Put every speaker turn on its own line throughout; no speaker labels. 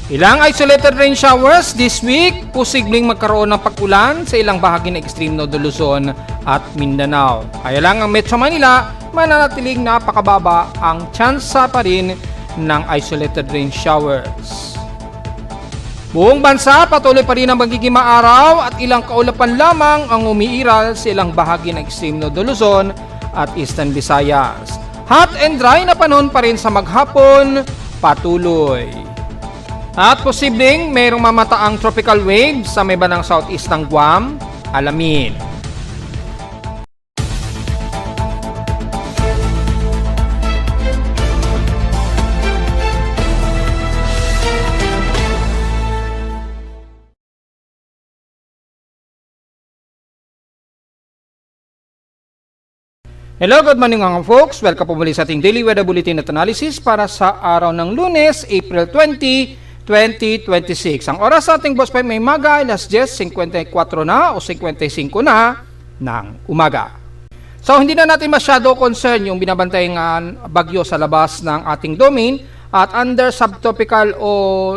Ilang isolated rain showers this week, posibleng magkaroon ng pag-ulan sa ilang bahagi ng extreme Northern Luzon at Mindanao. Kaya lang ang Metro Manila, mananatiling napakababa ang tsansa pa rin ng isolated rain showers. Buong bansa, patuloy pa rin ang magiging maaraw at ilang kaulapan lamang ang umiiral sa ilang bahagi ng extreme Northern Luzon at Eastern Visayas. Hot and dry na panahon pa rin sa maghapon, patuloy. At posibleng mayroong mamataang tropical wave sa may bandang southeast ng Guam, alamin. Hello, good morning mga folks. Welcome po muli sa ating Daily Weather Bulletin at Analysis para sa araw ng Lunes, April 20, 2026. Ang oras sa ating Boss 5 may maga, alas 10:54 na o 55 na ng umaga. So hindi na natin masyado concern yung binabantayang bagyo sa labas ng ating domain at under subtropical o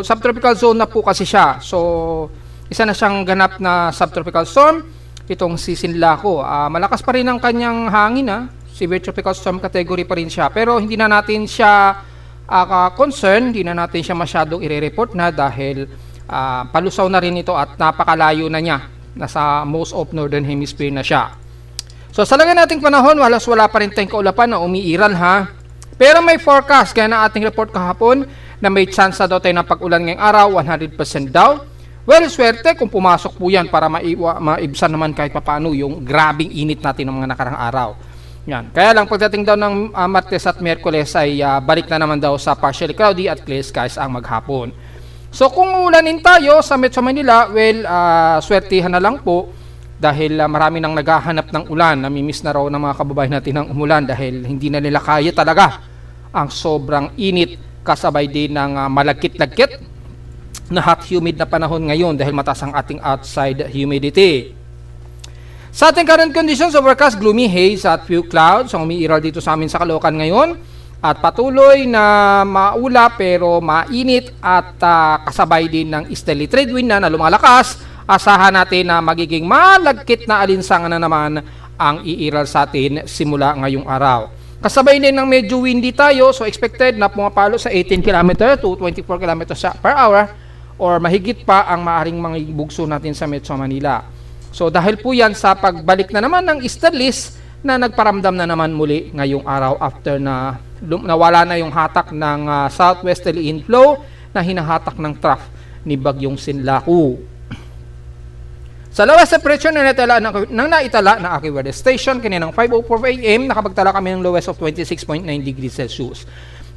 subtropical zone na po kasi siya. So isa na siyang ganap na subtropical storm. Itong si Sinlaco, malakas pa rin ang kanyang hangin, severe tropical storm category pa rin siya. Pero hindi na natin siya concern, hindi na natin siya masyadong i-report na dahil palusaw na rin ito at napakalayo na niya. Nasa most of northern hemisphere na siya. So sa lagay nating panahon, wala pa rin tayong kaulapan na umiiral Pero may forecast, kaya na ating report kahapon na may chance daw tayo ng pag-ulan ngayong araw, 100% daw. Well, swerte kung pumasok po yan para maibsan naman kahit papaano yung grabing init natin ng mga nakarang araw. Yan. Kaya lang pagdating daw ng Martes at Miyerkules ay balik na naman daw sa partially cloudy at clear skies ang maghapon. So kung ulanin tayo sa Metro Manila, well, swertihan na lang po dahil marami nang naghahanap ng ulan. Namimiss na raw ng mga kababayan natin ng umulan dahil hindi na nila kaya talaga ang sobrang init kasabay din ng malagkit-lagkit na hot humid na panahon ngayon dahil mataas ang ating outside humidity. Sa ating current conditions, overcast, gloomy haze at few clouds ang umiiral dito sa amin sa Caloocan ngayon at patuloy na maula pero mainit at kasabay din ng easterly trade wind na lumalakas. Asahan natin na magiging malagkit na alinsangan na naman ang iiral sa atin simula ngayong araw. Kasabay din ng medyo windy tayo, so expected na pumapalo sa 18 km to 24 km per hour or mahigit pa ang maaring mga bugso natin sa Metro Manila. So dahil po yan sa pagbalik na naman ng easterlies na nagparamdam na naman muli ngayong araw after na nawala na yung hatak ng southwesterly inflow na hinahatak ng trough ni Bagyong Sinlaco. Sa lowest temperature na naitala ng aking weather station kaninang 5:04 AM, nakapagtala kami ng lowest of 26.9 degrees Celsius.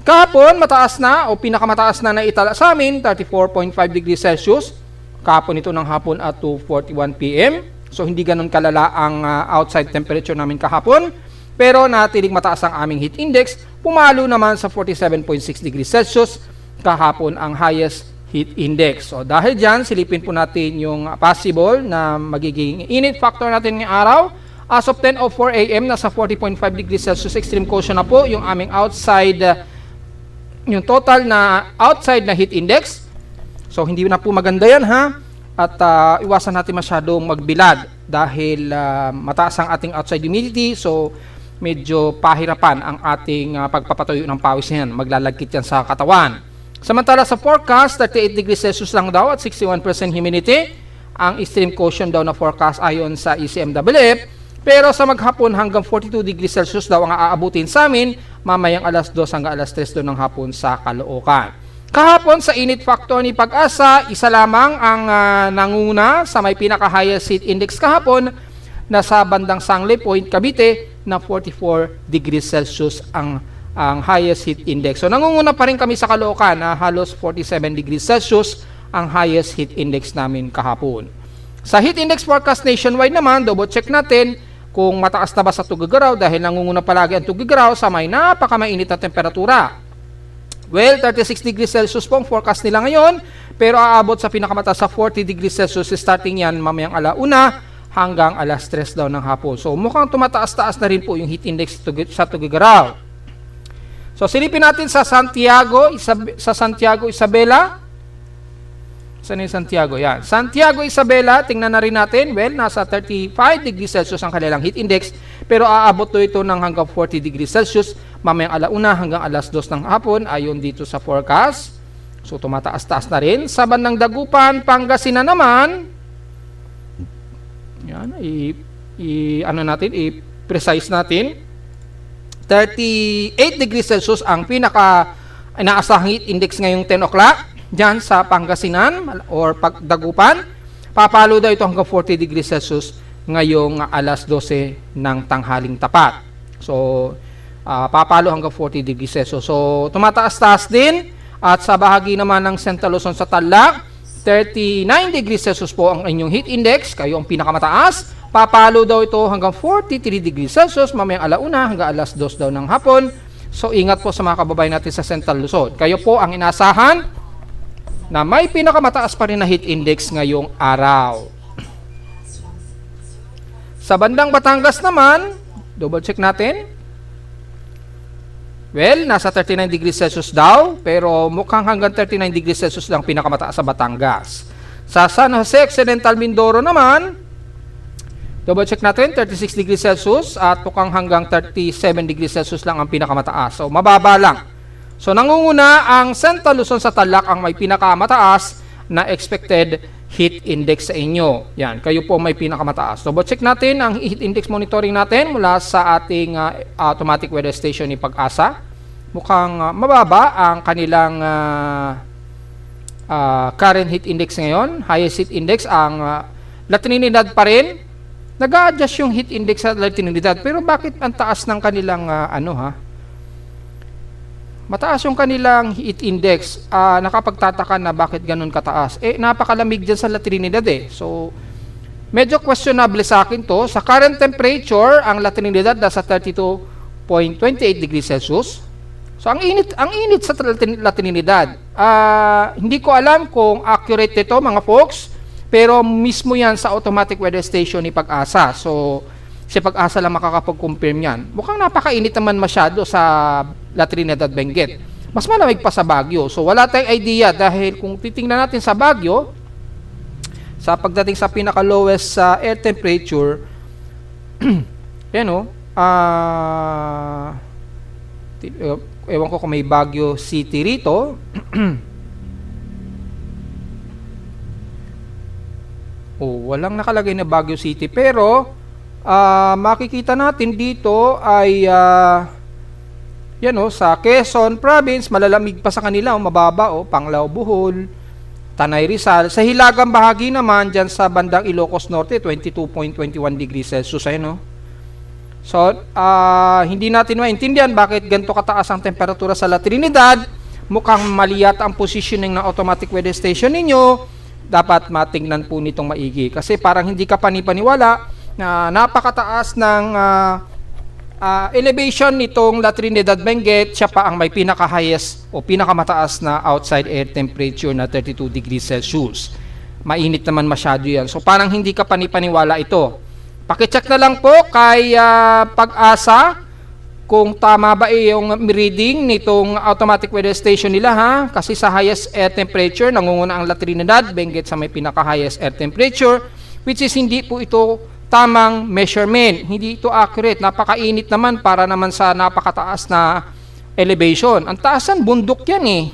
Kahapon, mataas na o pinakamataas na naitala sa amin, 34.5 degrees Celsius. Kahapon ito ng hapon at 2:41 PM. So hindi ganun kalala ang outside temperature namin kahapon. Pero natiling mataas ang aming heat index. Pumalo naman sa 47.6 degrees Celsius. Kahapon ang highest heat index. So dahil dyan, silipin po natin yung possible na magiging init factor natin ngayong araw. As of 10:04 AM, nasa 40.5 degrees Celsius extreme quotient na po yung aming outside yung total na outside na heat index. So hindi na po maganda yan at iwasan natin masyadong magbilad dahil mataas ang ating outside humidity, so medyo pahirapan ang ating pagpapatuyo ng pawis niyan, maglalagkit yan sa katawan. Samantala sa forecast, 38 degrees Celsius lang daw at 61% humidity ang extreme quotient daw na forecast ayon sa ECMWF. Pero sa maghapon hanggang 42 degrees Celsius daw ang aabutin sa amin mamayang alas 2 hanggang alas 3 doon ng hapon sa Caloocan. Kahapon sa init factor ni Pag-asa, isa lamang ang nanguna sa may pinaka-highest heat index kahapon na sa bandang Sangley Point, Cavite na 44 degrees Celsius ang highest heat index. So nangunguna pa rin kami sa Caloocan na halos 47 degrees Celsius ang highest heat index namin kahapon. Sa heat index forecast nationwide naman, double check natin kung mataas na ba sa Tuguegarao dahil nangunguna palagi ang Tuguegarao sa may napakamainit na temperatura. Well, 36 degrees Celsius po ang forecast nila ngayon, pero aabot sa pinakamataas sa 40 degrees Celsius starting yan mamayang alauna hanggang alas 3 daw ng hapon. So mukhang tumataas-taas na rin po yung heat index sa Tuguegarao. So silipin natin sa Santiago Isabela. Saan yung Santiago? Yan. Santiago, Isabela, tingnan na rin natin. Well, nasa 35 degrees Celsius ang kanilang heat index, pero aabot to ito ng hanggang 40 degrees Celsius mamayang alauna hanggang alas 2 ng hapon ayon dito sa forecast. So, tumataas-taas na rin. Sa bandang Dagupan, Pangasinan naman, yan, i-precise natin. 38 degrees Celsius ang pinaka inaasahang heat index ngayong 10 o'clock. Diyan sa Pangasinan or Dagupan, papalo daw ito hanggang 40 degrees Celsius ngayong alas 12 ng tanghaling tapat. So, papalo hanggang 40 degrees Celsius. So, tumataas-taas din. At sa bahagi naman ng Central Luzon sa Tarlac, 39 degrees Celsius po ang inyong heat index. Kayo ang pinakamataas. Papalo daw ito hanggang 43 degrees Celsius mamayang alauna hanggang alas 2 daw ng hapon. So, ingat po sa mga kababayan natin sa Central Luzon. Kayo po ang inasahan na may pinakamataas pa rin na heat index ngayong araw. Sa bandang Batangas naman, double check natin. Well, nasa 39 degrees Celsius daw, pero mukhang hanggang 39 degrees Celsius lang pinakamataas sa Batangas. Sa San Jose Occidental Mindoro naman, double check natin, 36 degrees Celsius at mukhang hanggang 37 degrees Celsius lang ang pinakamataas. So, mababa lang. So, nangunguna ang Central Luzon sa Tarlac ang may pinakamataas na expected heat index sa inyo. Yan, kayo po may pinakamataas. Double check natin ang heat index monitoring natin mula sa ating automatic weather station ni Pag-asa. Mukhang mababa ang kanilang current heat index ngayon. Highest heat index ang La Trinidad pa rin. Nag-a-adjust yung heat index sa La Trinidad. Pero bakit ang taas ng kanilang mataas yung kanilang heat index? Nakapagtataka na bakit ganun kataas. Napakalamig dyan sa La Trinidad eh. So, medyo questionable sa akin to. Sa current temperature, ang La Trinidad nasa 32.28 degrees Celsius. So, ang init sa La Trinidad. Hindi ko alam kung accurate ito mga folks, pero mismo yan sa automatic weather station ni Pag-asa. So, si Pag-asa lang makakapag-confirm yan. Mukhang napakainit naman masyado sa La Trinidad, Benguet. Mas malamig pa sa Baguio. So, wala tayong idea dahil kung titingnan natin sa Baguio, sa pagdating sa pinaka-lowest air temperature, ewan ko kung may Baguio City rito. Walang nakalagay na Baguio City. Pero, makikita natin dito ay sa Quezon Province, malalamig pa sa kanila, mababa, Panglao, Bohol, Tanay, Rizal. Sa hilagang bahagi naman, dyan sa bandang Ilocos Norte, 22.21 degrees Celsius. So, hindi natin maintindihan bakit ganito kataas ang temperatura sa La Trinidad. Mukhang mali yata ang positioning ng automatic weather station ninyo. Dapat matingnan po nitong maigi. Kasi parang hindi ka panipaniwala na napakataas ng elevation nitong La Trinidad, Benguet. Siya pa ang may pinaka-highest o pinakamataas na outside air temperature na 32 degrees Celsius. Mainit naman masyado yan. So parang hindi ka panipaniwala ito. Pakicheck na lang po kay Pag-asa kung tama ba yung reading nitong automatic weather station nila kasi sa highest air temperature nangunguna ang La Trinidad, Benguet sa may pinaka-highest air temperature, which is hindi po ito tamang measurement. Hindi ito accurate. Napakainit naman para naman sa napakataas na elevation. Ang taasan, bundok yan eh.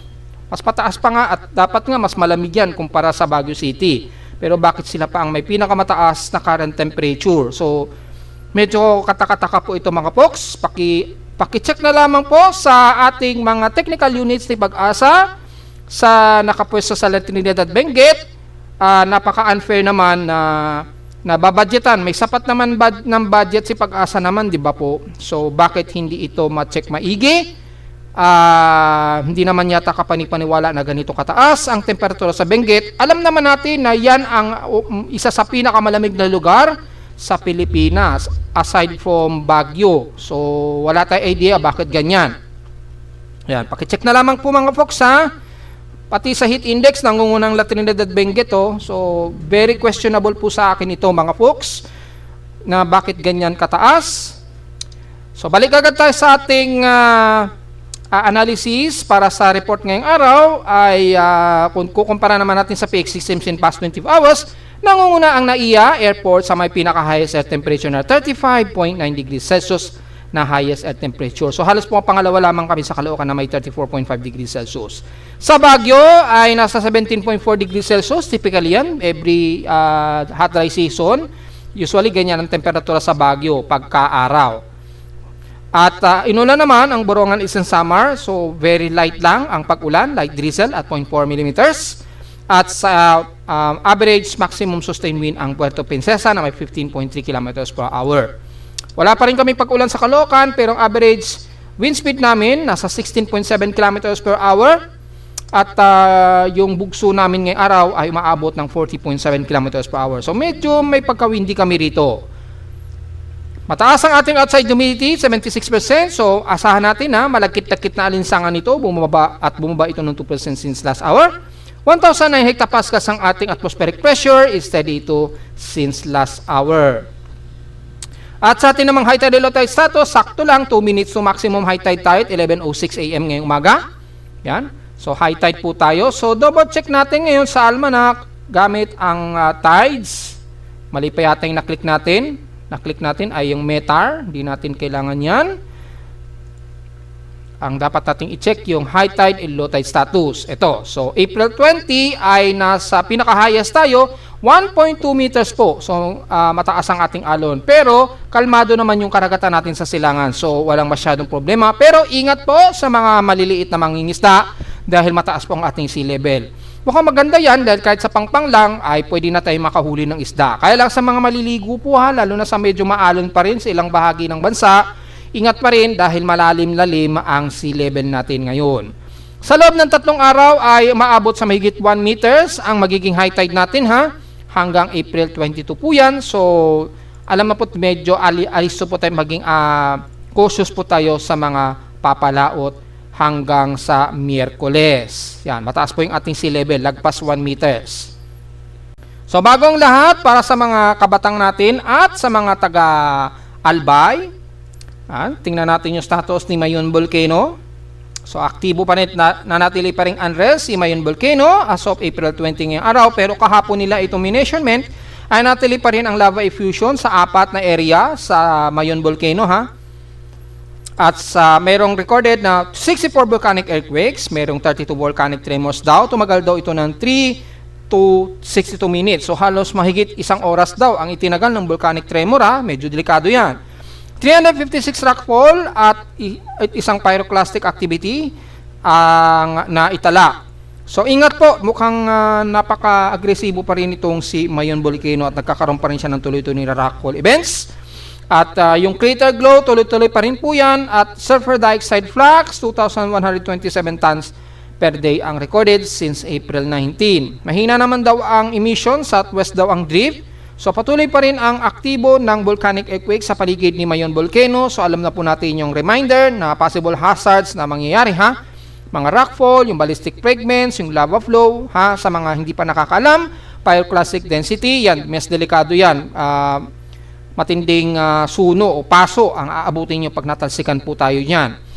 Mas pataas pa nga at dapat nga mas malamig yan kumpara sa Baguio City. Pero bakit sila pa ang may pinakamataas na current temperature? So, medyo katakataka po ito mga folks. Paki-check na lamang po sa ating mga technical units ni Pag-asa sa nakapwesto sa La Trinidad at Benguet. Napaka-unfair naman na babudgetan. May sapat naman ng budget si Pag-asa naman, di ba po? So, bakit hindi ito ma-check maigi? Hindi naman yata kapanipaniwala na ganito kataas ang temperatura sa Benguet. Alam naman natin na yan ang isa sa pinakamalamig na lugar sa Pilipinas aside from Baguio. So, wala tayong idea bakit ganyan. Yan, pakicheck na lamang po mga folks Pati sa heat index, nangungunang La Trinidad at Benguet. So, very questionable po sa akin ito mga folks na bakit ganyan kataas. So, balik agad tayo sa ating analysis para sa report ngayong araw ay kung kukumpara naman natin sa PX systems in past 24 hours, nangunguna ang NAIA airport sa may pinaka-highest air temperature na 35.9 degrees Celsius na highest air temperature. So halos po pangalawa lamang kami sa Caloocan na may 34.5 degrees Celsius. Sa Baguio ay nasa 17.4 degrees Celsius. Typically yan, every hot dry season. Usually ganyan ang temperatura sa Baguio pagka-araw. At inulan naman ang Borongan Eastern Samar. So very light lang ang pag-ulan, light drizzle at 0.4 millimeters. At sa average maximum sustained wind ang Puerto Princesa na may 15.3 kilometers per hour. Wala pa rin kami pag-ulan sa Caloocan, pero ang average wind speed namin nasa 16.7 kilometers per hour. At yung bugso namin ngayong araw ay umaabot ng 40.7 kilometers per hour. So medyo may pagka-windy kami rito. Mataas ang ating outside humidity, 76%. So asahan natin na malagkit-lakit na alinsangan nito, bumaba ito ng 2% since last hour. 1,009 hectopascals ang ating atmospheric pressure, steady ito since last hour. At sa atin namang high tide and low tide status, sakto lang 2 minutes to maximum high tide tayo, 11:06 AM ngayong umaga. Yan. So high tide po tayo. So double check natin ngayon sa almanac gamit ang tides. Mali pa yata yung na-click natin. Na-click natin ay yung METAR. Hindi natin kailangan yan. Ang dapat nating i-check yung high tide and low tide status. Ito. So April 20 ay nasa pinaka-highest tayo, 1.2 meters po. So, mataas ang ating alon. Pero, kalmado naman yung karagatan natin sa silangan. So, walang masyadong problema. Pero, ingat po sa mga maliliit na mangingisda dahil mataas po ang ating sea level. Mukhang maganda yan dahil kahit sa pangpang lang ay pwede na tayo makahuli ng isda. Kaya lang sa mga maliligo po ha, lalo na sa medyo maalon pa rin sa ilang bahagi ng bansa, ingat pa rin dahil malalim-lalim ang sea level natin ngayon. Sa loob ng 3 araw ay maabot sa mahigit 1 meters ang magiging high tide natin ha. Hanggang April 22 po yan. So, alam na po medyo alisto po tayo maging cautious po tayo sa mga papalaot hanggang sa Miyerkules. Yan, mataas po yung ating sea level, lagpas 1 meters. So, bago ang lahat, para sa mga kabatang natin at sa mga taga-Albay, tingnan natin yung status ni Mayon Volcano. So, aktibo pa rin, nanatili pa rin unrest si Mayon Volcano as of April 20 ngayong araw. Pero kahapon nila itong measurement ay natili pa rin ang lava effusion sa 4 na area sa Mayon Volcano ha. At merong recorded na 64 volcanic earthquakes, merong 32 volcanic tremors daw. Tumagal daw ito ng 3 to 62 minutes. So, halos mahigit 1 oras daw ang itinagal ng volcanic tremor ha. Medyo delikado yan. 356 rockfall at isang pyroclastic activity ang naitala. So ingat po, mukhang napaka-agresibo pa rin itong si Mayon Volcano at nagkakaroon pa rin siya ng tuloy-tuloy na rockfall events. At yung crater glow, tuloy-tuloy pa rin po yan. At sulfur dioxide flux, 2,127 tons per day ang recorded since April 19. Mahina naman daw ang emission, southwest daw ang drift. So patuloy pa rin ang aktibo ng volcanic earthquake sa paligid ni Mayon Volcano. So alam na po natin yung reminder na possible hazards na mangyayari ha. Mga rockfall, yung ballistic fragments, yung lava flow ha. Sa mga hindi pa nakakaalam, pyroclastic density, yan, mas delikado yan. Matinding suno o paso ang aabutin nyo pag natalsikan po tayo yan.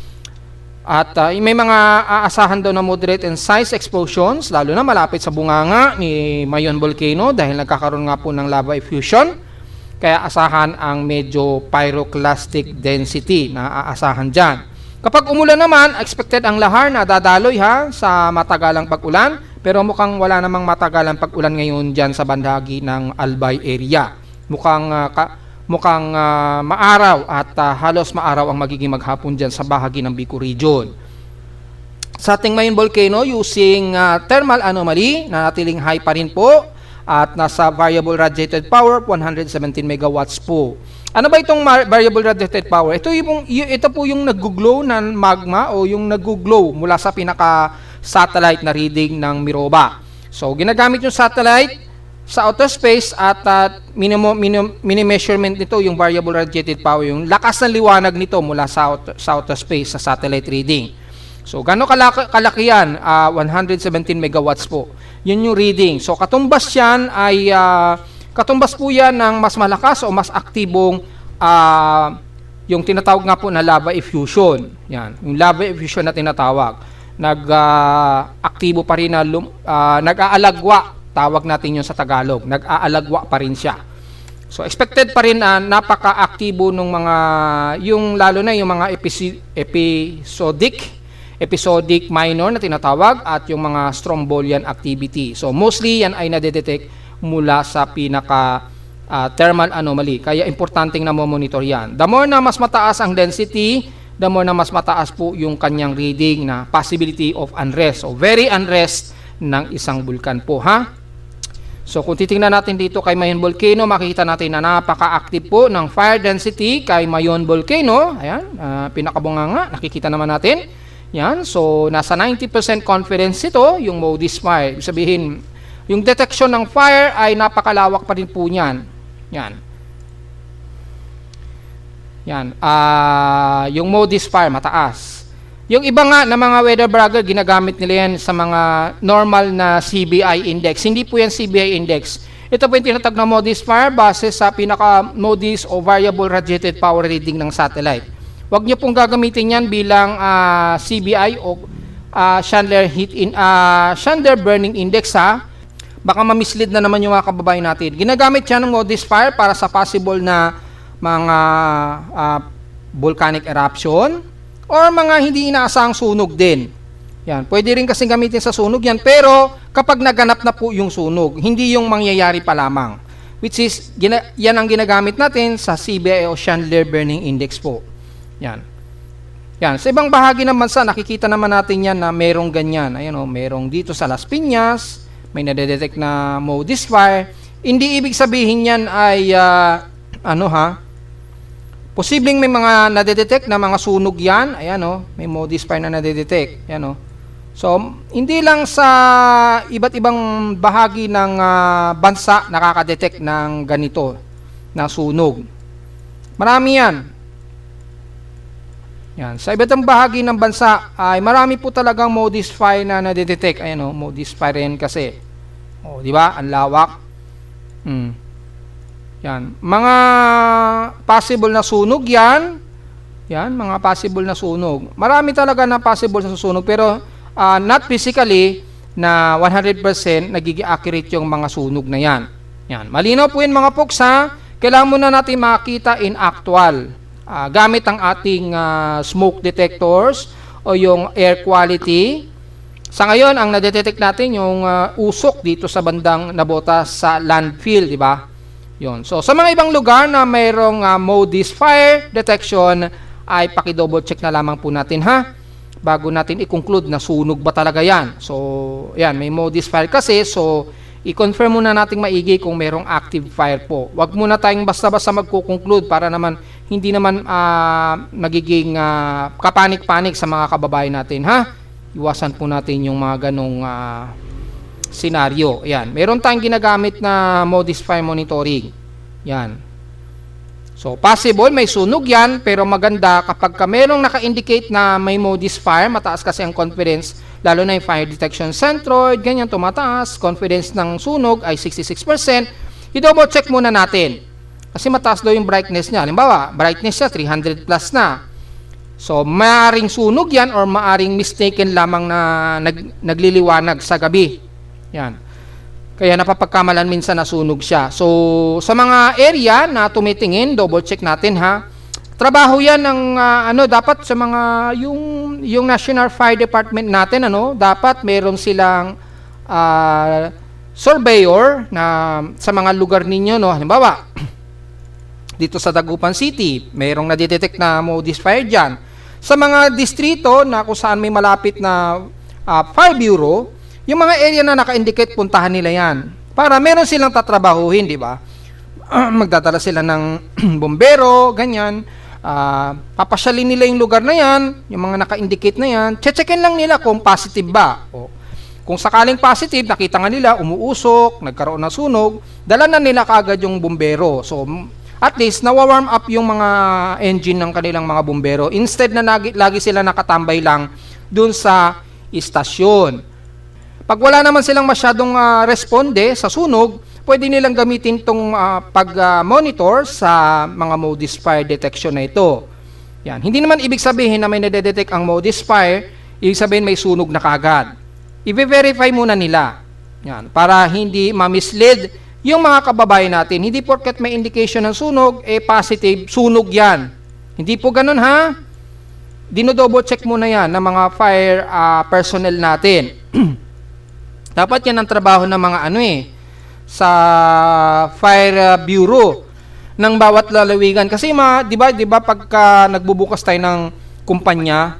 At may mga aasahan daw na moderate in size explosions, lalo na malapit sa bunganga ni Mayon Volcano dahil nagkakaroon nga po ng lava effusion. Kaya asahan ang medyo pyroclastic density na aasahan dyan. Kapag umulan naman, expected ang lahar na dadaloy ha sa matagalang pag-ulan. Pero mukhang wala namang matagalang pag-ulan ngayon dyan sa bandagi ng Albay area. Mukhang maaraw at halos maaraw ang magiging maghapon dyan sa bahagi ng Bicol region. Sa ating Mayon Volcano, using thermal anomaly, nanatiling high pa rin po at nasa variable radiated power, 117 megawatts po. Ano ba itong variable radiated power? Ito po yung nag-glow ng magma o yung nag-glow mula sa pinaka-satellite na reading ng Miroba. So, ginagamit yung satellite sa outer space at mini-measurement nito yung variable radiated power, yung lakas ng liwanag nito mula sa outer space sa satellite reading. So, gano'ng kalaki yan? 117 megawatts po. Yun yung reading. So, katumbas yan katumbas po yan ng mas malakas o mas aktibong yung tinatawag nga po na lava effusion. Yan, yung lava effusion na tinatawag. Aktibo pa rin na nag-aalagwa, tawag natin yun sa Tagalog. Nag-aalagwa pa rin siya. So expected pa rin na napaka-aktibo ng mga, yung lalo na yung mga episodic minor na tinatawag at yung mga strombolian activity. So mostly yan ay nadedetect mula sa pinaka thermal anomaly. Kaya importanteng na monitor yan. The more na mas mataas ang density, the more na mas mataas po yung kanyang reading na possibility of unrest o very unrest ng isang bulkan po, ha? So kung titingnan natin dito kay Mayon Volcano, makikita natin na napaka-active po ng fire density kay Mayon Volcano. Ayan, pinakabunganga, nakikita naman natin. Yan, so nasa 90% confidence ito, yung Modis fire. Ibig sabihin, yung detection ng fire ay napakalawak pa rin po niyan. Yan. Yan, yung Modis fire mataas. Yung iba nga na mga weather brother, ginagamit nila yan sa mga normal na CBI index. Hindi po yan CBI index. Ito po yung tinatag na Modis fire base sa pinaka Modis o variable radiated power reading ng satellite. Huwag niyo pong gagamitin yan bilang CBI o Chandler Burning Index, ha. Baka ma-mislead na naman yung mga kababayan natin. Ginagamit yan ng Modis fire para sa possible na mga volcanic eruption or mga hindi inaasahang sunog din. Yan, pwede rin kasi gamitin sa sunog yan, pero kapag naganap na po yung sunog, hindi yung mangyayari pa lamang. Which is, yan ang ginagamit natin sa CBI o Chandler Burning Index po. Yan. Yan. Sa ibang bahagi ng bansa, nakikita naman natin yan na merong ganyan. Ayan o, merong dito sa Las Piñas, may nadedetect na Modis fire. Hindi ibig sabihin yan ay, posibleng may mga nadedetect na mga sunog yan. Ayan o, may Modis fire na nadedetect. Ayan o. So, hindi lang sa iba't ibang bahagi ng bansa nakakadetect ng ganito na sunog. Marami yan. Yan. Sa iba't ibang bahagi ng bansa ay marami po talagang Modis fire na nadedetect. Ayan o, Modis fire yan kasi. O, di ba? Ang lawak. Yan. Mga possible na sunog yan. Yan, mga possible na sunog. Marami talaga na possible na susunog pero not physically na 100% nagiging accurate yung mga sunog na yan. Yan. Malinaw po yun mga folks, ha. Kailangan muna natin makita in actual. Gamit ang ating smoke detectors o yung air quality. Sa ngayon, ang nadetect natin yung usok dito sa bandang nabota sa landfill, di ba? Yun. So, sa mga ibang lugar na mayroong Modis fire detection, ay paki-double check na lamang po natin, ha? Bago natin i-conclude na sunog ba talaga yan. So, yan, may Modis fire kasi, so i-confirm muna nating maigi kung merong active fire po. Huwag muna tayong basta-basta magko-conclude para naman hindi naman magiging kapanik-panik sa mga kababayan natin, ha? Iwasan po natin yung mga ganong senaryo. Yan. Meron tayong ginagamit na Modis fire monitoring. Yan. So, possible may sunog yan, pero maganda kapag merong naka-indicate na may Modis fire, mataas kasi ang confidence, lalo na yung fire detection centroid, ganyan, tumataas, confidence ng sunog ay 66%, i-double check muna natin. Kasi mataas daw yung brightness niya. Halimbawa, brightness niya 300 plus na. So, maaring sunog yan or maaring mistaken lamang na nagliliwanag sa gabi. Yan. Kaya napapagkamalan minsan na sunog siya. So, sa mga area na tumitingin, double check natin, ha. Trabaho yan ng dapat sa mga yung National Fire Department natin, dapat meron silang surveyor na sa mga lugar ninyo, halimbawa dito sa Dagupan City, mayroong nadidetect na Modis fire dyan. Sa mga distrito na kung saan may malapit na fire bureau, yung mga area na naka-indicate, puntahan nila yan. Para meron silang tatrabahuhin, di ba? Magdadala sila ng bombero, ganyan. Papasyalin nila yung lugar na yan, yung mga naka-indicate na yan. Checkin lang nila kung positive ba. O, kung sakaling positive, nakita nga nila, umuusok, nagkaroon ng sunog, dala na nila kaagad yung bombero. So, at least, nawa-warm up yung mga engine ng kanilang mga bombero. Instead na lagi sila nakatambay lang dun sa istasyon. Pag wala naman silang masyadong responde sa sunog, pwede nilang gamitin itong pag-monitor sa mga Modis fire detection na ito. Yan. Hindi naman ibig sabihin na may nade-detect ang modis fire, ibig sabihin may sunog na kagad. I-verify muna nila. Yan. Para hindi ma-mislead yung mga kababayan natin. Hindi porket may indication ng sunog, positive, sunog yan. Hindi po ganun ha. Dino-double check muna yan ng mga fire personnel natin. Dapat yan ang trabaho ng mga sa fire bureau ng bawat lalawigan. Kasi di ba pagka nagbubukas tayo ng kumpanya,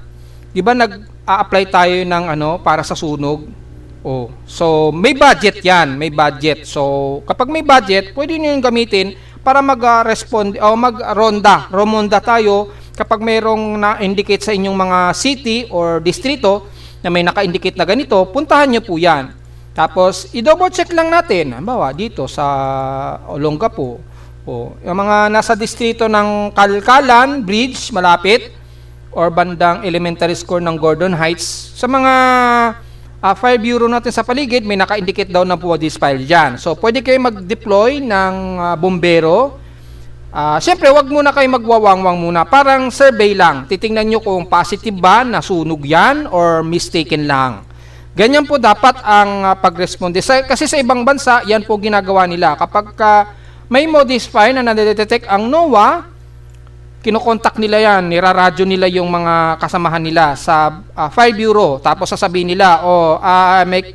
di ba nag-a-apply tayo ng para sa sunog? So may budget yan, may budget. So kapag may budget, pwede niyo yung gamitin para mag-respond o romonda tayo kapag mayroong na-indicate sa inyong mga city or distrito na may naka-indicate na ganito, puntahan niyo po yan. Tapos i-double check lang natin, halimbawa dito sa Olongapo, yung mga nasa distrito ng Kalkalan Bridge, malapit, or bandang elementary school ng Gordon Heights, sa mga fire bureau natin sa paligid, may naka-indicate daw na po this fire dyan. So, pwede kayo mag-deploy ng bombero. Siyempre, wag muna kayo magwawangwang muna. Parang survey lang. Titingnan nyo kung positive ba na sunog yan or mistaken lang. Ganyan po dapat ang pag-responde. Kasi sa ibang bansa, yan po ginagawa nila. Kapag may modis fire na nadedetect ang NOAA, kinokontak nila yan, niraradyo nila yung mga kasamahan nila sa Fire Bureau. Tapos sasabihin nila,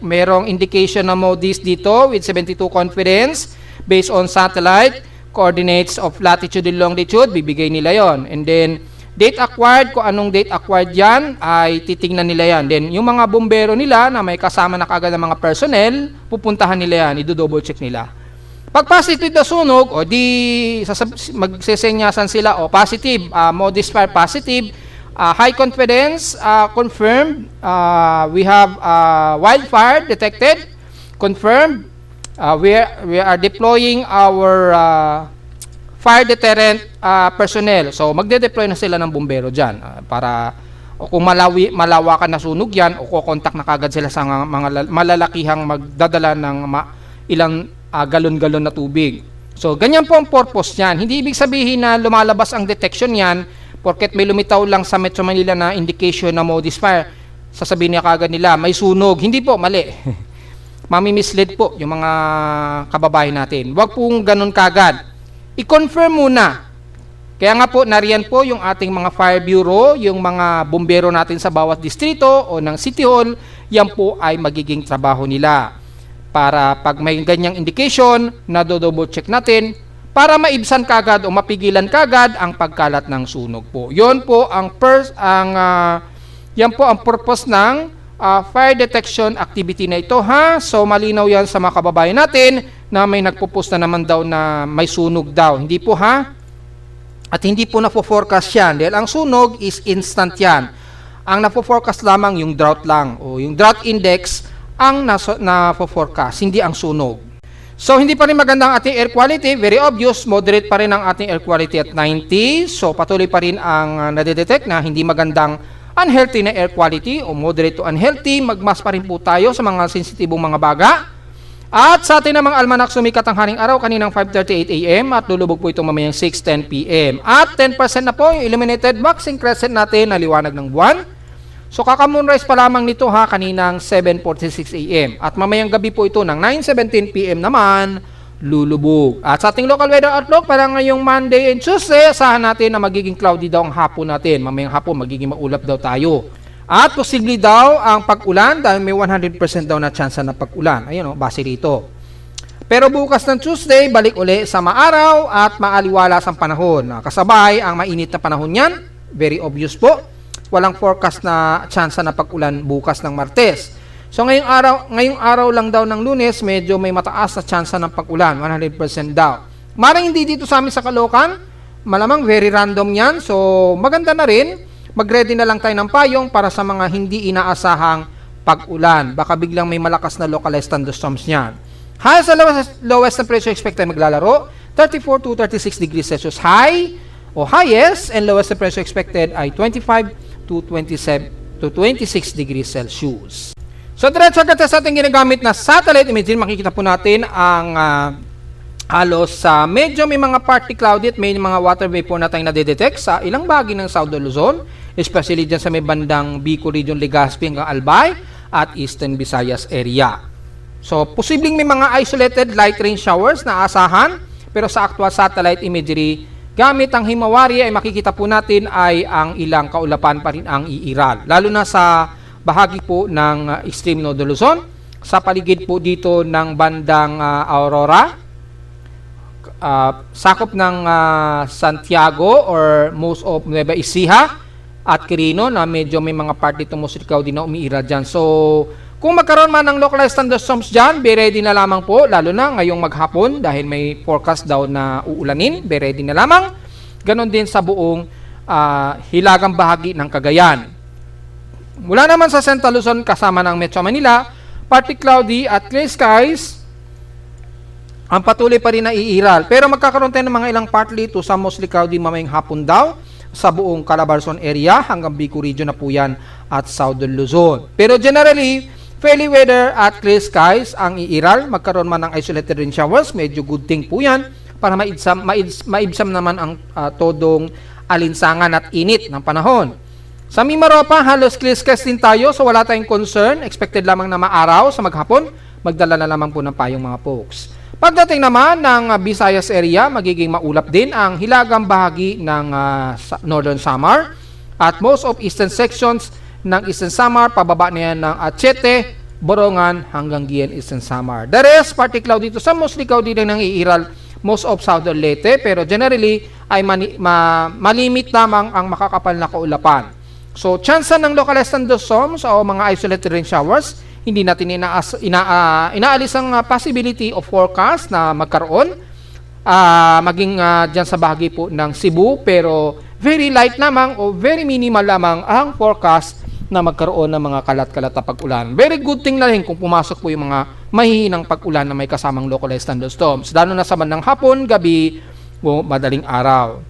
merong indication na modis dito with 72 confidence based on satellite coordinates of latitude and longitude, bibigay nila yon. And then, date acquired, kung anong date acquired yan, ay titingnan nila yan. Then, yung mga bumbero nila na may kasama na kagad ng mga personnel, pupuntahan nila yan, i-double check nila. Pag positive na sunog, magsesenyasan sila, positive, modis fire positive, high confidence, confirmed, we have wildfire detected, confirmed, we are deploying our fire deterrent personnel. So, magde-deploy na sila ng bumbero dyan para kung malawakan na sunog yan, o kukontak na kagad sila sa mga malalakihang magdadala ng ilang galon-galon na tubig. So, ganyan po ang purpose niyan. Hindi ibig sabihin na lumalabas ang detection niyan porket may lumitaw lang sa Metro Manila na indication na modis fire. Sasabihin niya kagad nila, may sunog. Hindi po, mali. Mami-mislead po yung mga kababayan natin. Huwag pong ganun kagad. I-confirm muna. Kaya nga po, nariyan po yung ating mga fire bureau, yung mga bumbero natin sa bawat distrito o ng City Hall, yan po ay magiging trabaho nila. Para pag may ganyang indication, na-double check natin para maibsan kagad o mapigilan kagad ang pagkalat ng sunog po. Yan po ang purpose ng fire detection activity na ito ha. So malinaw yan sa mga kababayan natin na may nagpo-post na naman daw na may sunog daw. Hindi po ha. At hindi po na-forecast yan dahil ang sunog is instant yan. Ang na-forecast lamang yung drought lang o yung drought index ang na-forecast, hindi ang sunog. So, hindi pa rin magandang ating air quality. Very obvious, moderate pa rin ang ating air quality at 90. So, patuloy pa rin ang nadedetect na hindi magandang unhealthy na air quality o moderate to unhealthy. Magmas pa rin po tayo sa mga sensitibong mga baga. At sa ating namang almanak, sumikat ang haring araw kaninang 5:38 a.m. at lulubog po ito mamayang 6:10 p.m. At 10% na po yung illuminated waxing crescent natin na liwanag ng buwan. So, kaka-moonrise pa lamang nito ha, kaninang 7:46 a.m. At mamayang gabi po ito ng 9:17 p.m. naman, lulubog. At sa ating local weather outlook, para ngayong Monday and Tuesday, asahan natin na magiging cloudy daw ang hapon natin. Mamayang hapon, magiging maulap daw tayo. At posible daw ang pag-ulan dahil may 100% daw na chance na pag-ulan. Ayun base rito. Pero bukas ng Tuesday, balik uli sa maaraw at maaliwalas ang panahon. Kasabay ang mainit na panahon yan. Very obvious po. Walang forecast na chance na pag-ulan bukas ng Martes. So ngayong araw lang daw ng Lunes, medyo may mataas na chance ng pag-ulan, 100% daw. Maring hindi dito sa amin sa Caloocan, malamang very random yan. So maganda na rin, mag-ready na lang tayo ng payong para sa mga hindi inaasahang pag-ulan. Baka biglang may malakas na localized thunderstorms niyan. High sa lowest temperature expected maglalaro, 34 to 36 degrees Celsius high o highest, and lowest temperature expected ay 25 to 27 to 26 degrees Celsius. So, diretso agad sa ating ginagamit na satellite imaging, makikita po natin ang halos sa medyo may mga partly cloudy at may mga water vapor na tayong nadedetect sa ilang bahagi ng Southern Luzon, especially dyan sa may bandang Bicol Region, Legazpi hanggang Albay at Eastern Visayas area. So, posibleng may mga isolated light rain showers na asahan, pero sa actual satellite imagery, gamit ang himawari ay makikita po natin ay ang ilang kaulapan pa rin ang iiral. Lalo na sa bahagi po ng extreme Northern Luzon, sa paligid po dito ng bandang Aurora, sakop ng Santiago or most of Nueva Ecija at Quirino na medyo may mga part dito musikaw din na umiira dyan. So, kung magkaroon man ng localized thunderstorms dyan, be ready na lamang po, lalo na ngayong maghapon dahil may forecast daw na uulanin, be ready na lamang. Ganon din sa buong hilagang bahagi ng Cagayan. Mula naman sa Central Luzon kasama ng Metro Manila, partly cloudy at clear skies, ang patuloy pa rin na iiral. Pero magkakaroon tayo ng mga ilang partly to some mostly cloudy mamayang hapon daw sa buong Calabarzon area hanggang Bicol Region na po yan at Southern Luzon. Pero generally, fairly weather at clear skies ang iiral. Magkaroon man ng isolated rain showers, medyo good thing po yan para maibsam naman ang todong alinsangan at init ng panahon. Sa Mimaropa, halos clear skies din tayo so wala tayong concern. Expected lamang na maaraw sa maghapon. Magdala na lamang po ng payong mga folks. Pagdating naman ng Visayas area, magiging maulap din ang hilagang bahagi ng Northern Samar at most of eastern sections ng Eastern Samar, pababa na yan ng Achete, Borongan hanggang Guian Eastern Samar. The rest, partly cloudy dito sa mostly cloudy din ng iiral most of Southern Leyte, pero generally ay malimit lamang ang makakapal na kaulapan. So, chance ng localized thunderstorms o mga isolated rain showers, hindi natin inaalis ang possibility of forecast na magkaroon maging dyan sa bahagi po ng Cebu, pero very light lamang o very minimal lamang ang forecast na magkaroon ng mga kalat-kalat na pag-ulan. Very good thing na rin kung pumasok po yung mga mahihinang pag-ulan na may kasamang localized thunderstorms, lalo na sa bandang hapon, gabi o madaling araw.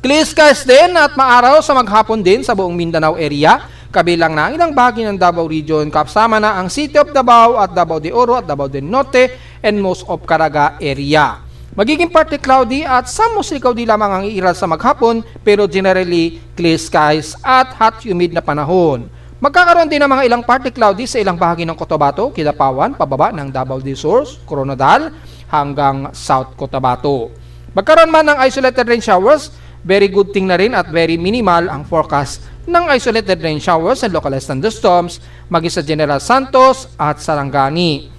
Clear skies din at maaraw sa maghapon din sa buong Mindanao area, kabilang na ang ilang bahagi ng Davao Region, kasama na ang City of Davao at Davao de Oro at Davao del Norte and most of Caraga area. Magiging partly cloudy at some mostly cloudy lamang ang iiral sa maghapon, pero generally clear skies at hot humid na panahon. Magkakaroon din ng mga ilang partly cloudy sa ilang bahagi ng Cotabato, Kidapawan, pababa ng Davao del Sur, Coronadal hanggang South Cotabato. Magkaroon man ng isolated rain showers, very good thing na rin at very minimal ang forecast ng isolated rain showers and localized thunderstorms maging sa General Santos at Sarangani.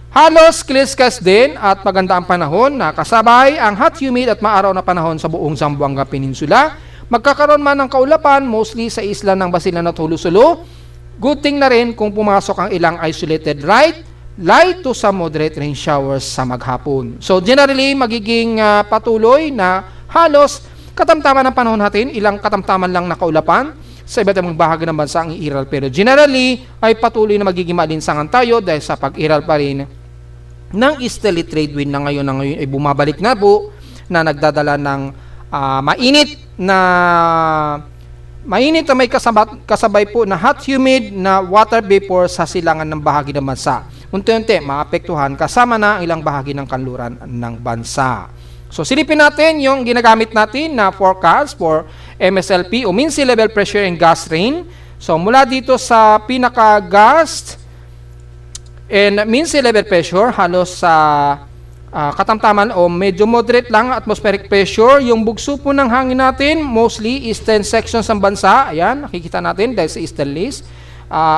Halos clear skies din at maganda ang panahon na kasabay ang hot humid at maaraw na panahon sa buong Zamboanga Peninsula. Magkakaroon man ng kaulapan mostly sa isla ng Basilan at Hulu-Sulu. Good thing na rin kung pumasok ang ilang isolated light to some moderate rain showers sa maghapon. So generally magiging patuloy na halos katamtaman ng panahon natin, ilang katamtaman lang na kaulapan sa iba't ibang bahagi ng bansa ang iiral, pero generally ay patuloy na magiging maalinsangan tayo dahil sa pag-iral pa rin ng easterly trade wind na ngayon ay bumabalik na po na nagdadala ng mainit na may kasabay po na hot humid na water vapor sa silangan ng bahagi ng bansa. Unti-unti maapektuhan kasama na ang ilang bahagi ng kanluran ng bansa. So, silipin natin yung ginagamit natin na forecast for MSLP o mean sea level pressure and gas rain. So, mula dito sa pinaka-gust and mean sea level pressure, halos sa katamtaman o medyo moderate lang atmospheric pressure. Yung bugso po ng hangin natin, mostly eastern sections ng bansa. Ayan, nakikita natin dahil sa easterlies.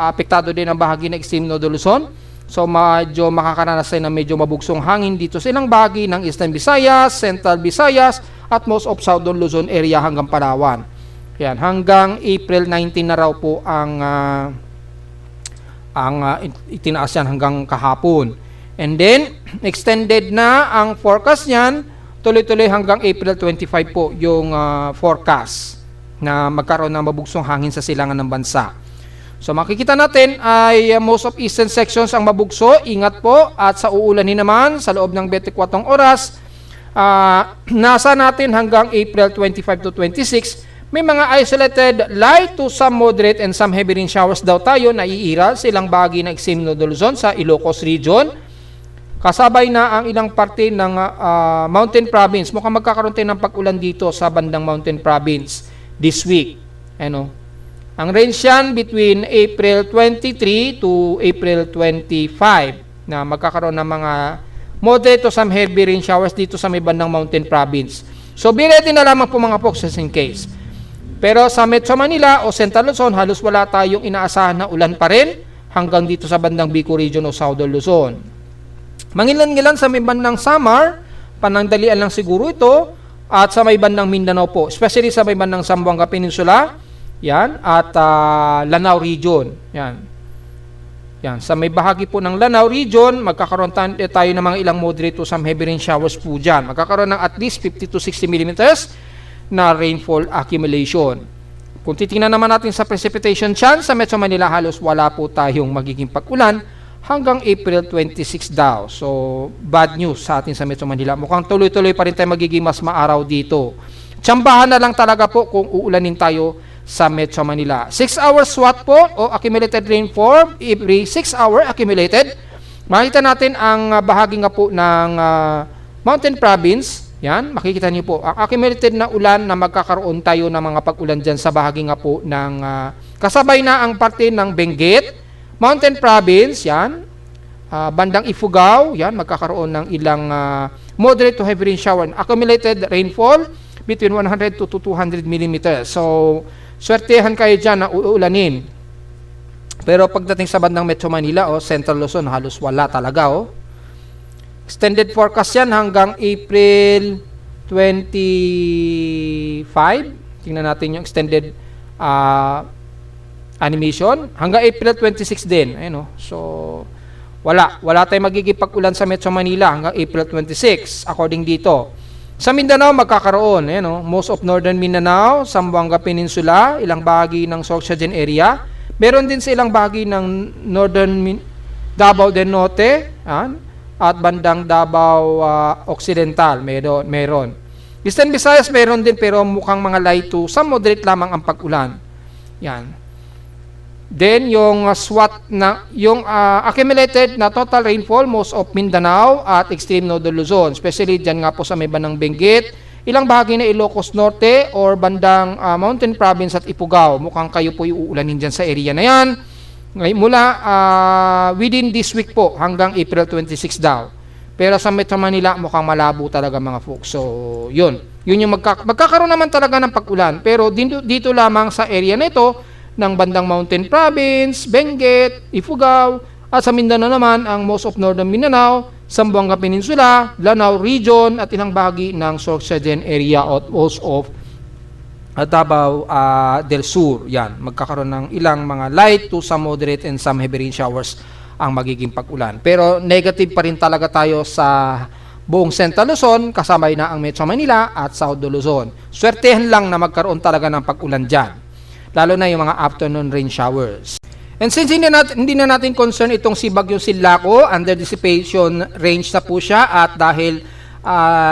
Apektado din ang bahagi ng extreme Northern Luzon. So, medyo makakaranas tayo ng medyo mabugsong hangin dito sa ilang bahagi ng Eastern Visayas, Central Visayas, at most of Southern Luzon area hanggang Palawan. Yan, hanggang April 19 na raw po ang itinaas yan hanggang kahapon. And then, extended na ang forecast niyan, tuloy-tuloy hanggang April 25 po yung forecast na magkaroon ng mabugsong hangin sa silangan ng bansa. So makikita natin ay most of eastern sections ang mabugso. Ingat po at sa uulanin naman sa loob ng 24 oras, nasa natin hanggang April 25 to 26, may mga isolated light to some moderate and some heavy rain showers daw tayo na iiral sa ilang bahagi ng extreme Northern Luzon sa Ilocos Region. Kasabay na ang ilang parte ng Mountain Province. Mukhang magkakaroon tayo ng pag-ulan dito sa bandang Mountain Province this week. Ano? Ang range yan between April 23 to April 25 na magkakaroon ng mga moderate to some heavy rain showers dito sa may bandang Mountain Province. So be ready na lamang po mga folks just in case. Pero sa Metro Manila o Central Luzon, halos wala tayong inaasahan na ulan pa rin hanggang dito sa bandang Bicol Region o Southern Luzon. Mangilan-ngilan sa may bandang Samar, panandalian lang siguro ito, at sa may bandang Mindanao po, especially sa may bandang Zamboanga Peninsula, yan, at Lanao Region. Yan. Yan, sa may bahagi po ng Lanao Region, magkakaroon tayo ng mga ilang moderate to some heavy rain showers po dyan. Magkakaroon ng at least 50 to 60 millimeters na rainfall accumulation. Kung titingnan naman natin sa precipitation chance, sa Metro Manila halos wala po tayong magiging pag-ulan hanggang April 26 daw. So, bad news sa atin sa Metro Manila. Mukhang tuloy-tuloy pa rin tayo magiging mas maaraw dito. Tsambahan na lang talaga po kung uulanin tayo sa Metro Manila. 6 hours SWAT po o accumulated rainfall every 6 hour accumulated. Makikita natin ang bahagi nga po ng Mountain Province. Yan, makikita niyo po. Ang accumulated na ulan na magkakaroon tayo ng mga pag-ulan dyan sa bahagi nga po ng kasabay na ang parte ng Benguet, Mountain Province, yan. Bandang Ifugao, yan, magkakaroon ng ilang moderate to heavy rain shower. Accumulated rainfall between 100 to 200 millimeters. So, swertehan kayo dyan na uulanin. Pero pagdating sa bandang Metro Manila o Central Luzon, halos wala talaga. Extended forecast yan hanggang April 25. Tingnan natin yung extended animation hanggang April 26 din. Ayun, so wala tayong magiging pag-ulan sa Metro Manila hanggang April 26 according dito. Sa Mindanao magkakaroon, ayun, most of northern Mindanao, Zamboanga Peninsula, ilang bahagi ng Sorsogon area. Meron din sa ilang bahagi ng northern Davao del Norte, at bandang Davao Occidental, meron. Eastern Visayas meron din pero mukhang mga light to some moderate lamang ang pag-ulan. Yan. Then, yung SWAT na, yung accumulated na total rainfall, most of Mindanao at extreme northern Luzon, especially dyan nga po sa may bandang Benguet, ilang bahagi na Ilocos Norte or bandang Mountain Province at Ifugao. Mukhang kayo po iuulanin dyan sa area na yan. Ngayon, mula within this week po hanggang April 26 daw. Pero sa Metro Manila, mukhang malabo talaga mga folks. So, yun. Yun yung magkakaroon naman talaga ng pag-ulan. Pero dito lamang sa area na ito, ng bandang Mountain Province, Benguet, Ifugao, at sa Mindanao naman ang most of northern Mindanao, Zamboanga Peninsula, Lanao Region, at ilang bahagi ng Sorsogon area at most of Davao del Sur. Yan, magkakaroon ng ilang mga light to some moderate and some heavy rain showers ang magiging pag-ulan. Pero negative pa rin talaga tayo sa buong Central Luzon, kasabay na ang Metro Manila at South Luzon. Swertehan lang na magkaroon talaga ng pag-ulan dyan, lalo na yung mga afternoon rain showers. And since hindi na natin concern itong si Bagyong Sinlaco, under dissipation range na po siya at dahil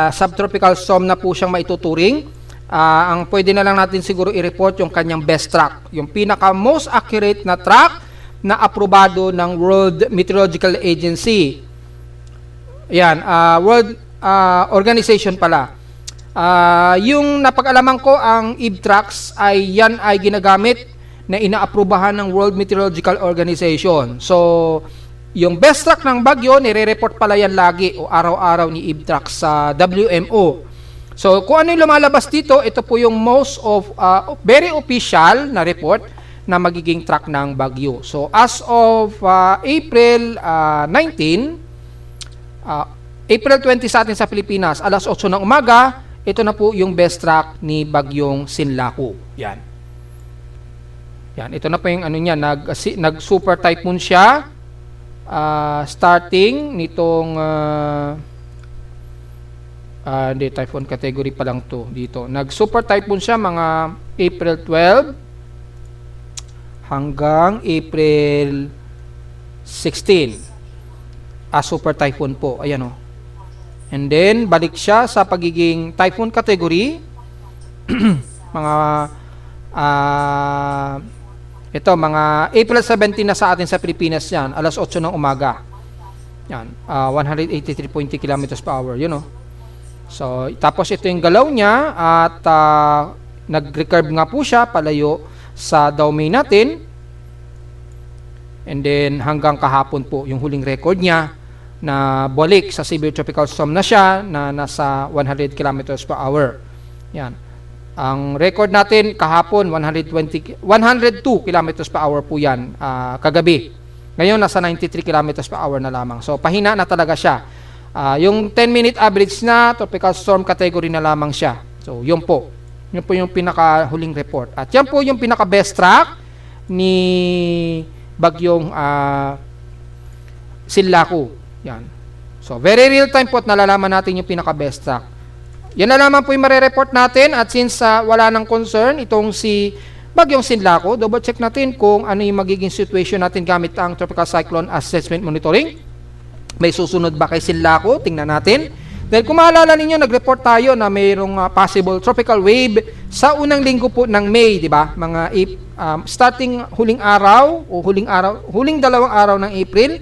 subtropical storm na po siyang maituturing, ang pwede na lang natin siguro i-report yung kanyang best track, yung pinaka most accurate na track na aprobado ng World Meteorological Agency. Yan, World Organization pala. Yung napag-alaman ko, ang EVE-TRAX yan ay ginagamit na inaaprubahan ng World Meteorological Organization. So, yung best track ng bagyo, nire-report pala yan lagi o araw-araw ni EVE-TRAX sa WMO. So, kung ano yung lumalabas dito, ito po yung most of very official na report na magiging track ng bagyo. So, as of April 19, April 20 sa atin sa Pilipinas, alas 8 ng umaga, ito na po yung best track ni Bagyong Sinlaco. Yan. Yan, ito na po yung ano niya, nag-super typhoon siya starting nitong hindi, typhoon category pa lang to dito. Nag-super typhoon siya mga April 12 hanggang April 16. Super typhoon po. Ayan o. And then, balik siya sa pagiging typhoon category. Mga mga April 17 na sa atin sa Pilipinas yan, alas 8 ng umaga. Yan, 183.0 kilometers per hour, yun, oh. So, tapos ito yung galaw niya at nag-recurve nga po siya palayo sa domain natin. And then, hanggang kahapon po, yung huling record niya na balik sa severe tropical storm na siya na nasa 100 kilometers per hour. Yan. Ang record natin kahapon, 102 kilometers per hour po yan kagabi. Ngayon, nasa 93 kilometers per hour na lamang. So, pahina na talaga siya. Yung 10-minute average na tropical storm category na lamang siya. So, yun po. Yun po yung pinaka-huling report. At yan po yung pinaka-best track ni bagyong Sinlaku. Yan. So, very real time po at nalalaman natin yung pinaka-best track. Yan na naman po yung marereport natin at since wala nang concern itong si bagyong Sinlaku, double check natin kung ano yung magiging situation natin gamit ang Tropical Cyclone Assessment Monitoring. May susunod ba kay Sinlaku? Tingnan natin. Dahil kung maalala ninyo, nag-report tayo na mayroong possible tropical wave sa unang linggo po ng May, di ba? Mga starting huling dalawang araw ng April,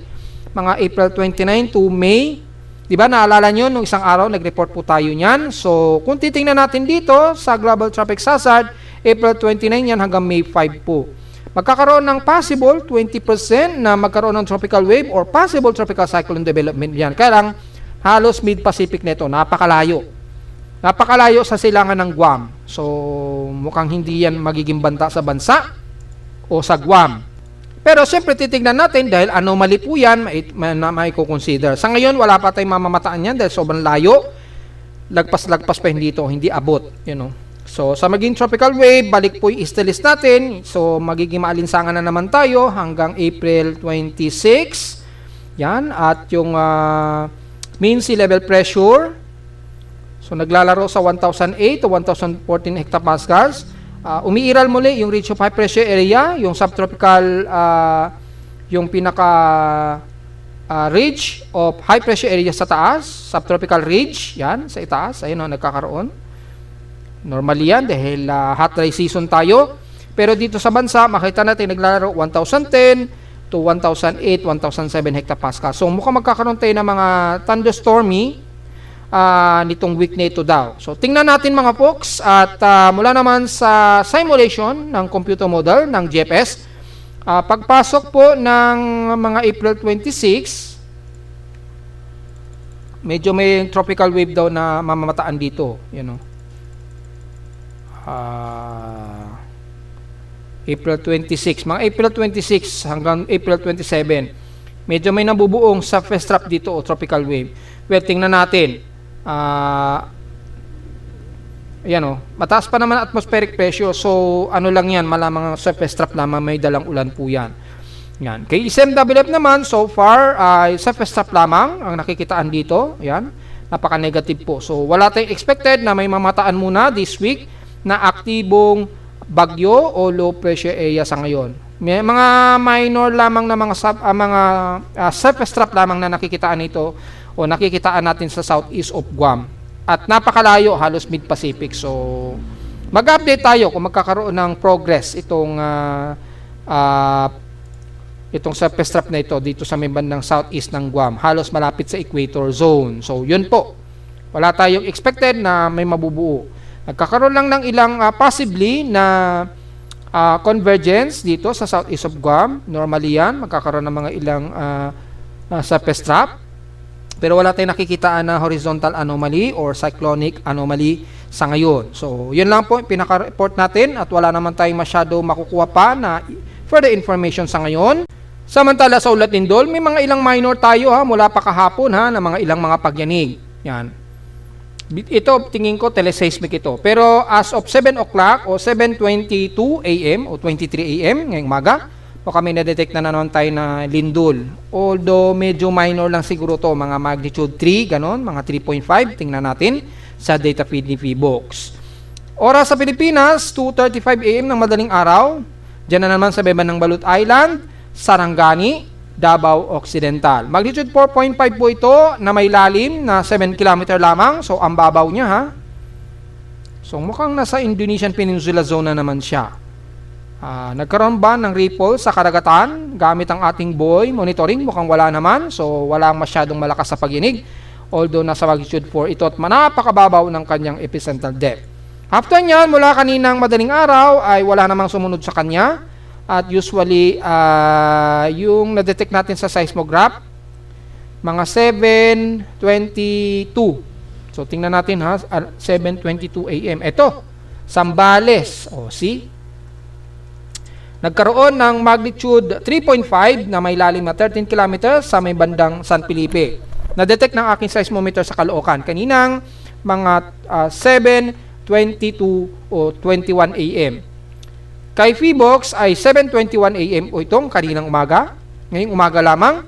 mga April 29 to May. Di ba? Naalala nyo, nung isang araw, nag-report po tayo niyan. So, kung titingnan natin dito sa Global Tropic Hazard, April 29 yan hanggang May 5 po. Magkakaroon ng possible 20% na magkaroon ng tropical wave or possible tropical cyclone development yan. Kaya lang, halos mid-Pacific nito, napakalayo. Napakalayo sa silangan ng Guam. So, mukhang hindi yan magiging banta sa bansa o sa Guam. Pero siyempre titignan natin dahil anomaly po yan may consider. Sa ngayon, wala pa tayong mamamataan yan dahil sobrang layo. Lagpas-lagpas pa hindi abot. You know. So, sa maging tropical wave, balik po yung easterlies natin. So, magiging maalinsangan na naman tayo hanggang April 26. Yan. At yung mean sea level pressure. So, naglalaro sa 1,008 to 1,014 hectopascals. Umiiral muli yung ridge of high pressure area, yung subtropical, yung pinaka ridge of high pressure area sa taas, subtropical ridge, yan, sa itaas, ayun o, nagkakaroon. Normally yan, dahil hot dry season tayo. Pero dito sa bansa, makita natin naglalaro 1,010 to 1,008, 1,007 hectopascal. So, mukhang magkakaroon tayo ng mga thunderstormy nitong week na ito daw. So, tingnan natin mga folks at mula naman sa simulation ng computer model ng GPS, pagpasok po ng mga April 26, medyo may tropical wave daw na mamamataan dito. You know. April 26. Mga April 26 hanggang April 27, medyo may nabubuong surface trap dito o tropical wave. Well, tingnan natin. Ayan o, mataas pa naman atmospheric pressure, so ano lang yan, malamang surface trap lamang, may dalang ulan po yan. Yan. Kay SMWF naman, so far, surface trap lamang ang nakikitaan dito. Ayan, napaka-negative po. So wala tayong expected na may mamataan muna this week na aktibong bagyo o low pressure area sa ngayon. May mga minor lamang na mga surface trap lamang na nakikitaan nito o nakikitaan natin sa southeast of Guam. At napakalayo, halos mid-Pacific. So, mag-update tayo kung magkakaroon ng progress itong surface trap na ito dito sa may bandang southeast ng Guam. Halos malapit sa equator zone. So, yun po. Wala tayong expected na may mabubuo. Nagkakaroon lang ng ilang possibly na convergence dito sa southeast of Guam. Normally yan, magkakaroon ng mga ilang surface trap. Pero wala tayong nakikitaan na horizontal anomaly or cyclonic anomaly sa ngayon. So, yun lang po, pinaka-report natin at wala naman tayong masyado makukuha pa na further information sa ngayon. Samantala sa Ulat Lindol, may mga ilang minor tayo mula pa kahapon na mga ilang mga pagyanig. Yan. Ito, tingin ko, teleseismic ito. Pero as of 7 o'clock o 7:22 a.m. o 23 a.m. ngayong maga, o kami na-detect na naman tayo na lindol. Although medyo minor lang siguro to, mga magnitude 3, ganon, mga 3.5, tingnan natin sa data feed ni VBOX. Oras sa Pilipinas, 2:35 a.m. ng madaling araw. Diyan na naman sa beba ng Balut Island, Sarangani, Davao Occidental. Magnitude 4.5 po ito na may lalim na 7 km lamang. So, ang babaw niya So, mukhang nasa Indonesian Peninsula Zone na naman siya. Nagkaroon ba ng ripple sa karagatan gamit ang ating buoy monitoring? Mukhang wala naman. So wala masyadong malakas sa pagyinig. Although nasa magnitude 4 ito at napakababaw ng kanyang epicentral depth. After nyan, mula kaninang madaling araw ay wala namang sumunod sa kanya. At usually, yung na-detect natin sa seismograph, mga 7:22. So tingnan natin ha, 7:22 AM. Ito, Zambales. See? Nagkaroon ng magnitude 3.5 na may lalim na 13 kilometers sa may bandang San Felipe. Na-detect ng aking seismometer sa Caloocan kaninang mga 7:22 o 21 AM. Kay Phobox ay 7:21 AM o itong kaninang umaga. Ngayong umaga lamang,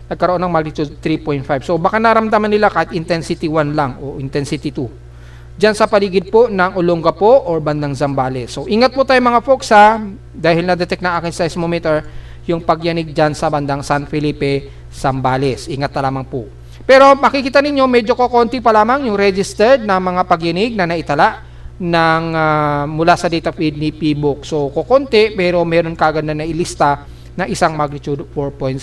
nagkaroon ng magnitude 3.5. So baka naramdaman nila kahit intensity 1 lang o intensity 2. Diyan sa paligid po ng Olongapo or bandang Zambales. So ingat po tayo mga folks ha, dahil na-detect na aking seismometer yung pagyanig dyan sa bandang San Felipe, Zambales. Ingat na lamang po. Pero makikita ninyo medyo kokonti pa lamang yung registered na mga pagyanig na naitala ng mula sa data feed ni PBOK. So kokonti pero meron kagad na nailista na isang magnitude 4.0.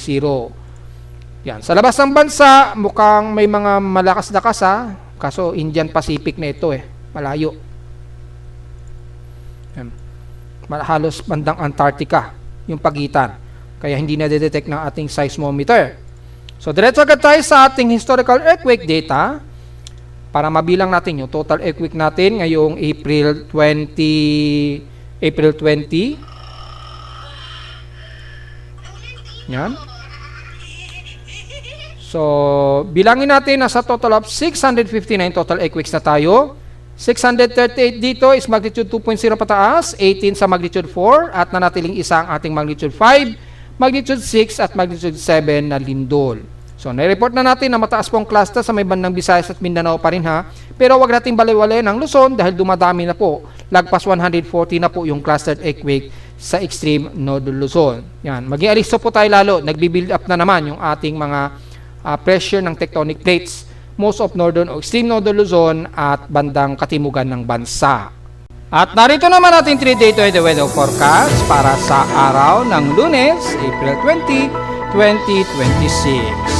Yan. Sa labas ng bansa, mukhang may mga malakas-lakas ha. Kaso Indian Pacific na ito malayo. Yan. Halos bandang Antarctica yung pagitan. Kaya hindi na detect ng ating seismometer. So diretso agad tayo sa ating historical earthquake data para mabilang natin yung total earthquake natin ngayong April 20. Yan. So, bilangin natin nasa total of 659 total earthquakes na tayo. 638 dito is magnitude 2.0 pataas, 18 sa magnitude 4 at nanatiling isa ang ating magnitude 5, magnitude 6 at magnitude 7 na lindol. So, nai-report na natin na mataas pong cluster sa may bandang Visayas at Mindanao pa rin ha. Pero wag nating baliwalayan ang Luzon dahil dumadami na po. Lagpas 140 na po yung clustered earthquake sa extreme northern Luzon. Yan, maging alisto po tayo lalo. Nagbi-build up na naman yung ating mga pressure ng tectonic plates, most of northern o extreme northern Luzon at bandang katimugan ng bansa. At narito naman ating 3-day weather forecast para sa araw ng Lunes, April 20, 2026.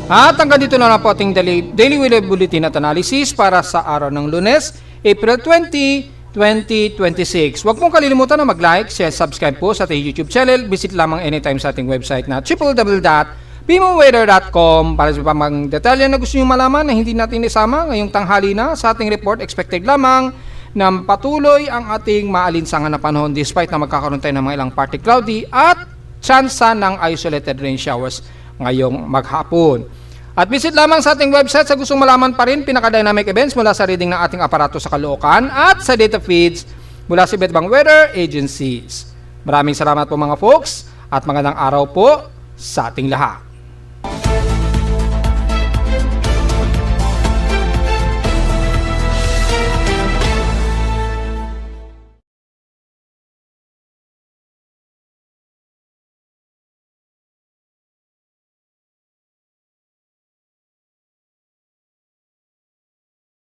At hanggang dito na lang po ating Daily Weather Bulletin at Analysis para sa araw ng Lunes, April 20, 2026. Huwag pong kalilimutan na mag-like, share, subscribe po sa ating YouTube channel. Visit lamang anytime sa ating website na www.pimoweather.com para sa pamang detalye na gusto nyo malaman na hindi natin isama ngayong tanghali na sa ating report. Expected lamang na patuloy ang ating maalinsangan na panahon despite na magkakaroon tayo ng mga ilang partly cloudy at tsansa ng isolated rain showers ngayong maghapon. At visit lamang sa ating website sa gustong malaman pa rin pinaka-dynamic events mula sa reading ng ating aparato sa Caloocan at sa data feeds mula sa iba't ibang weather agencies. Maraming salamat po mga folks at magandang araw po sa ating lahat.